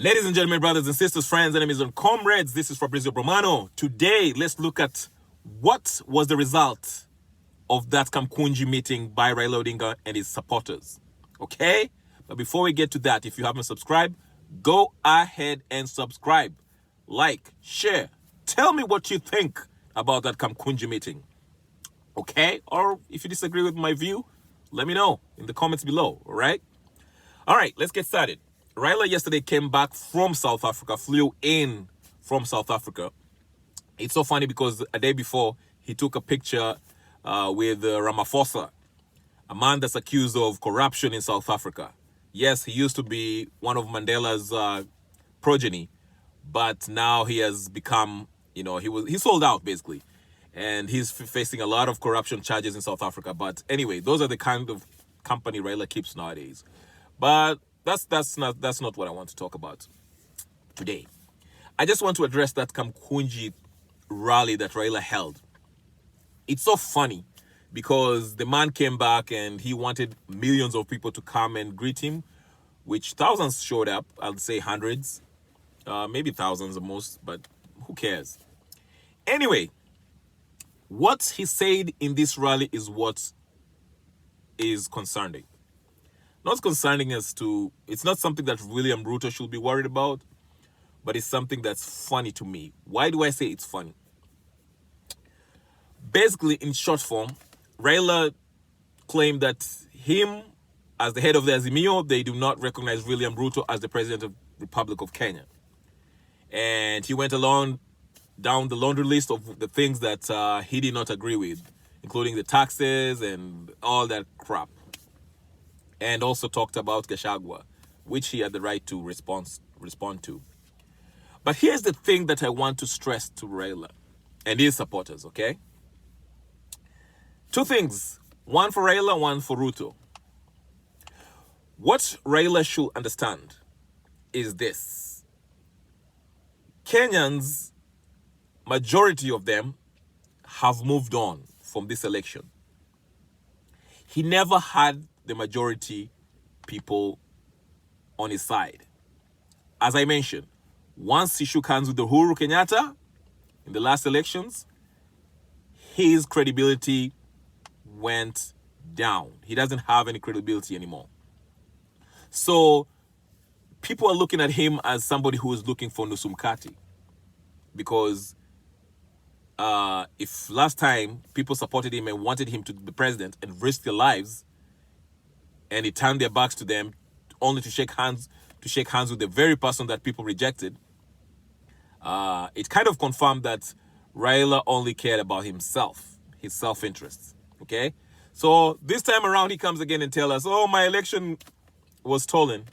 Ladies and gentlemen, brothers and sisters, friends, enemies, and comrades, this is Fabrizio Romano. Today, let's look at what was the result of that Kamkunji meeting by Raila Odinga and his supporters. Okay? But before we get to that, if you haven't subscribed, go ahead and subscribe. Like, share. Tell me what you think about that Kamkunji meeting. Okay? Or if you disagree with my view, let me know in the comments below. All right? All right, let's get started. Raila yesterday came back from South Africa, flew in from South Africa. It's so funny because a day before, he took a picture with Ramaphosa, a man that's accused of corruption in South Africa. Yes, he used to be one of Mandela's progeny, but now he has become, he sold out basically. And he's facing a lot of corruption charges in South Africa. But anyway, those are the kind of company Raila keeps nowadays. But that's not what I want to talk about today. I just want to address that Kamkunji rally that Raila held. It's so funny because the man came back and he wanted millions of people to come and greet him, which thousands showed up. I'd say hundreds, maybe thousands at most, but who cares? Anyway, what he said in this rally is what is concerning. Not concerning as to, it's not something that William Ruto should be worried about, but it's something that's funny to me. Why do I say it's funny? Basically, in short form, Raila claimed that him, as the head of the Azimio, they do not recognize William Ruto as the president of the Republic of Kenya. And he went along down the laundry list of the things that he did not agree with, including the taxes and all that crap. And also talked about Gachagua, which he had the right to respond to. But here's the thing that I want to stress to Raila and his supporters, okay? Two things, one for Raila, one for Ruto. What Raila should understand is this. Kenyans, majority of them, have moved on from this election. He never had the majority people on his side. As I mentioned, once he shook hands with Uhuru Kenyatta in the last elections, his credibility went down. He doesn't have any credibility anymore. So people are looking at him as somebody who is looking for Nusumkati. Because if last time people supported him and wanted him to be president and risk their lives, and he turned their backs to them only to shake hands with the very person that people rejected, it kind of confirmed that Raila only cared about himself, his self-interest. Okay? So this time around, he comes again and tells us, oh, my election was stolen.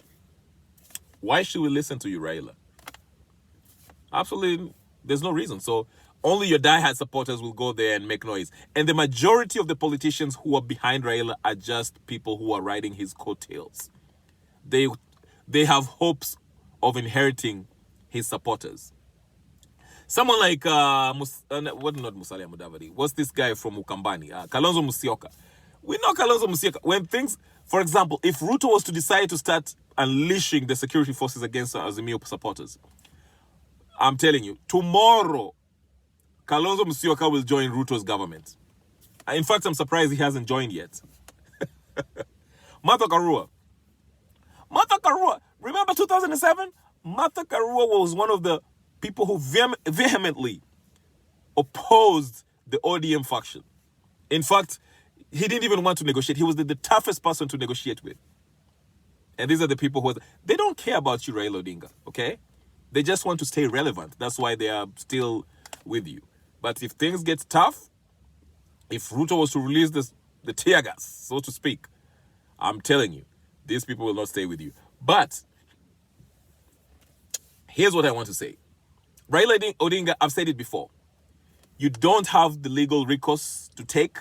Why should we listen to you, Raila? Absolutely, there's no reason. So only your diehard supporters will go there and make noise. And the majority of the politicians who are behind Raila are just people who are riding his coattails. They have hopes of inheriting his supporters. Someone like, not Musalia Mudavadi, what's this guy from Ukambani? Kalonzo Musyoka. We know Kalonzo Musyoka. When things, for example, if Ruto was to decide to start unleashing the security forces against Azimio supporters, I'm telling you, tomorrow, Kalonzo Musyoka will join Ruto's government. In fact, I'm surprised he hasn't joined yet. Martha Karua. Remember 2007? Martha Karua was one of the people who vehemently opposed the ODM faction. In fact, he didn't even want to negotiate. He was the toughest person to negotiate with. And these are the people they don't care about you, Raila Odinga, okay? They just want to stay relevant. That's why they are still with you. But if things get tough, if Ruto was to release the tear gas, so to speak, I'm telling you, these people will not stay with you. But here's what I want to say. Raila Odinga, I've said it before. You don't have the legal recourse to take.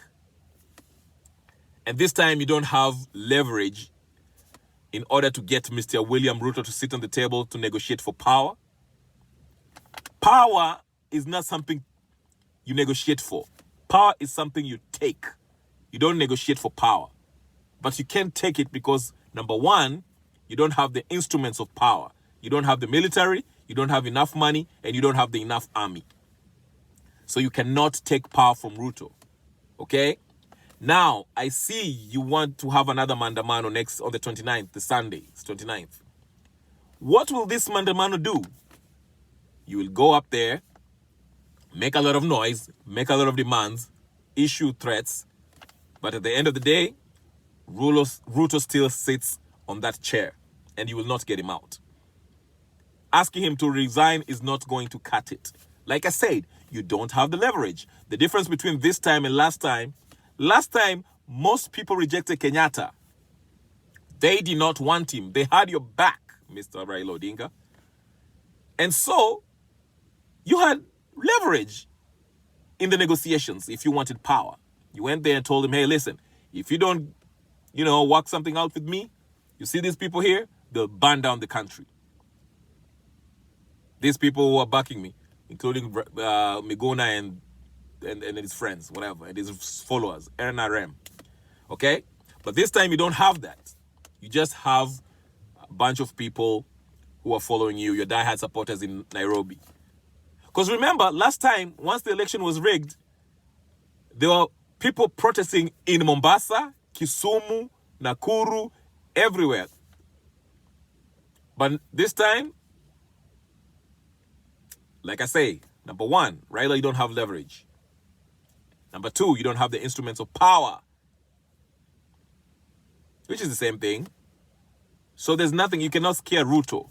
And this time you don't have leverage in order to get Mr. William Ruto to sit on the table to negotiate for power. Power is not something you negotiate for. Power is something you take. You don't negotiate for power. But you can't take it because, number one, you don't have the instruments of power. You don't have the military, you don't have enough money, and you don't have the enough army. So you cannot take power from Ruto. Okay? Now, I see you want to have another Maandamano next on the 29th, the Sunday, it's 29th. What will this Maandamano do? You will go up there, make a lot of noise, make a lot of demands, issue threats, but at the end of the day, Ruto still sits on that chair, and you will not get him out. Asking him to resign is not going to cut it. Like I said, you don't have the leverage. The difference between this time and last time, most people rejected Kenyatta. They did not want him. They had your back, Mr. Raila Odinga. And so, you had leverage in the negotiations if you wanted power. You went there and told him, hey, listen, if you don't, work something out with me, you see these people here, they'll burn down the country. These people who are backing me, including Miguna and his friends, whatever, and his followers, NRM. Okay? But this time you don't have that. You just have a bunch of people who are following you, your diehard supporters in Nairobi. Because remember, last time, once the election was rigged, there were people protesting in Mombasa, Kisumu, Nakuru, everywhere. But this time, like I say, number one, Raila, you don't have leverage. Number two, you don't have the instruments of power, which is the same thing. So there's nothing, you cannot scare Ruto.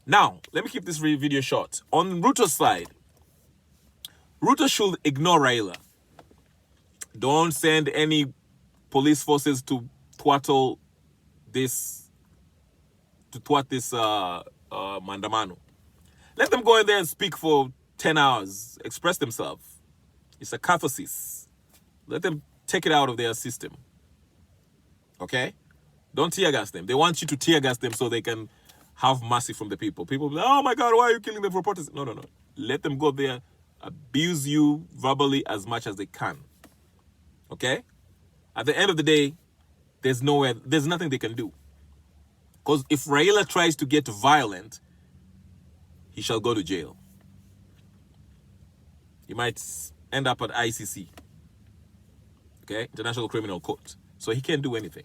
Now, let me keep this video short. On Ruto's side, Ruto should ignore Raila. Don't send any police forces to thwart this Maandamano. Let them go in there and speak for 10 hours, express themselves. It's a catharsis. Let them take it out of their system. Okay? Don't tear gas them. They want you to tear gas them so they can have mercy from the people. People will be like, oh my God, why are you killing them for protest? No. Let them go there, abuse you verbally as much as they can. Okay? At the end of the day, there's nothing they can do. Because if Raila tries to get violent, he shall go to jail. He might end up at ICC. Okay? International Criminal Court. So he can't do anything.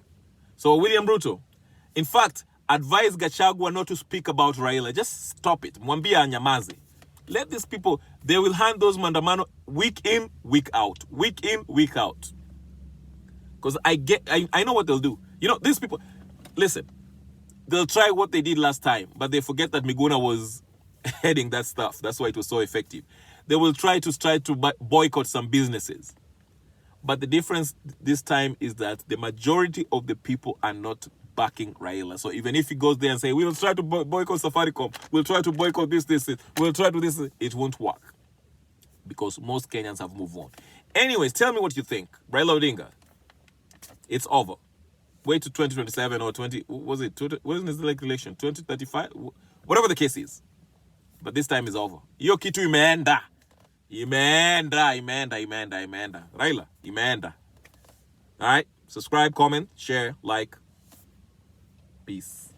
So William Ruto, in fact, advise Gachagua not to speak about Raila. Just stop it. Mwambia anyamaze. Let these people, they will hand those Maandamano week in, week out. Week in, week out. Because I know what they'll do. These people, listen, they'll try what they did last time, but they forget that Miguna was heading that stuff. That's why it was so effective. They will try to boycott some businesses. But the difference this time is that the majority of the people are not backing Raila. So even if he goes there and say, we will try to boycott Safaricom, we'll try to boycott this, we'll try to this, it won't work. Because most Kenyans have moved on. Anyways, tell me what you think. Raila Odinga, it's over. Wait to 2027 or 20, wasn't it like election? 2035? Whatever the case is. But this time is over. Hiyo kitu imeenda. Imeenda. Raila, imeenda. Alright? Subscribe, comment, share, like. Peace.